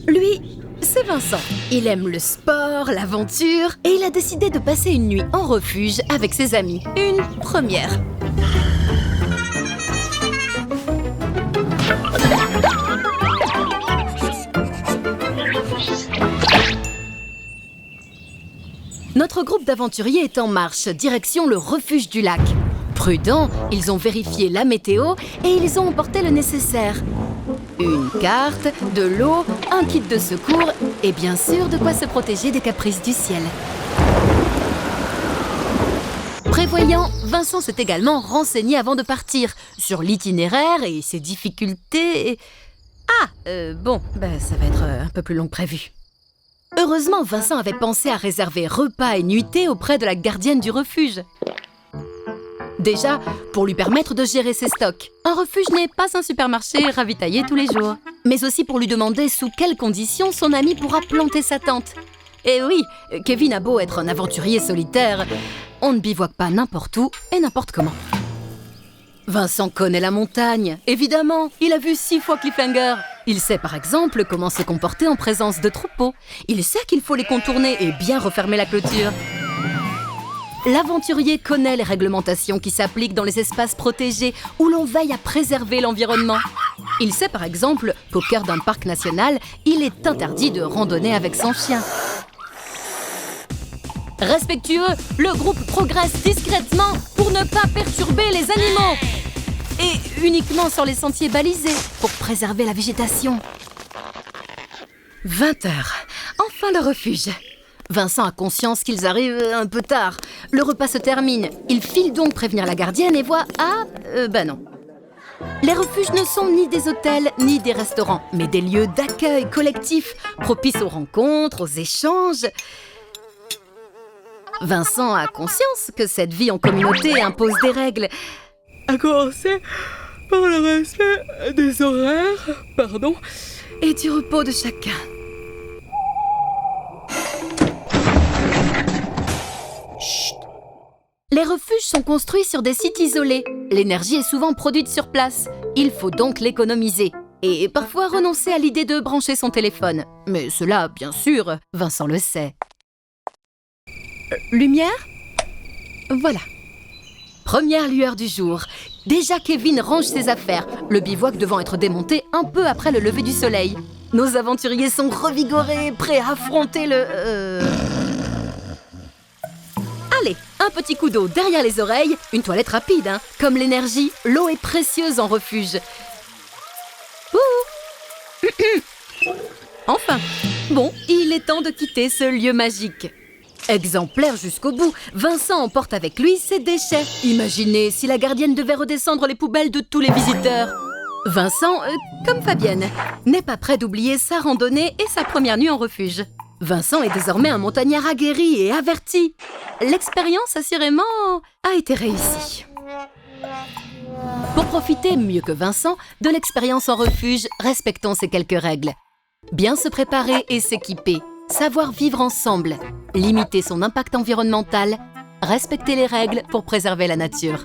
Lui, c'est Vincent. Il aime le sport, l'aventure et il a décidé de passer une nuit en refuge avec ses amis. Une première. Notre groupe d'aventuriers est en marche, direction le refuge du lac. Prudents, ils ont vérifié la météo et ils ont emporté le nécessaire. Une carte, de l'eau, un kit de secours et bien sûr de quoi se protéger des caprices du ciel. Prévoyant, Vincent s'est également renseigné avant de partir sur l'itinéraire et ses difficultés. Ça va être un peu plus long que prévu. Heureusement, Vincent avait pensé à réserver repas et nuitée auprès de la gardienne du refuge. Déjà, pour lui permettre de gérer ses stocks. Un refuge n'est pas un supermarché ravitaillé tous les jours. Mais aussi pour lui demander sous quelles conditions son ami pourra planter sa tente. Et oui, Kevin a beau être un aventurier solitaire, on ne bivouaque pas n'importe où et n'importe comment. Vincent connaît la montagne, évidemment. Il a vu 6 fois Cliffhanger. Il sait par exemple comment se comporter en présence de troupeaux. Il sait qu'il faut les contourner et bien refermer la clôture. L'aventurier connaît les réglementations qui s'appliquent dans les espaces protégés où l'on veille à préserver l'environnement. Il sait par exemple qu'au cœur d'un parc national, il est interdit de randonner avec son chien. Respectueux, le groupe progresse discrètement pour ne pas perturber les animaux. Et uniquement sur les sentiers balisés pour préserver la végétation. 20h, enfin le refuge. Vincent a conscience qu'ils arrivent un peu tard. Le repas se termine. Il file donc prévenir la gardienne et voit... non. Les refuges ne sont ni des hôtels ni des restaurants, mais des lieux d'accueil collectif, propices aux rencontres, aux échanges. Vincent a conscience que cette vie en communauté impose des règles. À commencer par le respect des horaires, et du repos de chacun. Chut. Les refuges sont construits sur des sites isolés. L'énergie est souvent produite sur place. Il faut donc l'économiser. Et parfois renoncer à l'idée de brancher son téléphone. Mais cela, bien sûr, Vincent le sait. Lumière ? Voilà. Première lueur du jour. Déjà Kevin range ses affaires, le bivouac devant être démonté un peu après le lever du soleil. Nos aventuriers sont revigorés, prêts à affronter le... Allez, un petit coup d'eau derrière les oreilles, une toilette rapide, hein. Comme l'énergie, l'eau est précieuse en refuge. Enfin, bon, il est temps de quitter ce lieu magique. Exemplaire jusqu'au bout, Vincent emporte avec lui ses déchets. Imaginez si la gardienne devait redescendre les poubelles de tous les visiteurs. Vincent, comme Fabienne, n'est pas prêt d'oublier sa randonnée et sa première nuit en refuge. Vincent est désormais un montagnard aguerri et averti. L'expérience, assurément, a été réussie. Pour profiter mieux que Vincent de l'expérience en refuge, respectons ces quelques règles. Bien se préparer et s'équiper. Savoir vivre ensemble, limiter son impact environnemental, respecter les règles pour préserver la nature.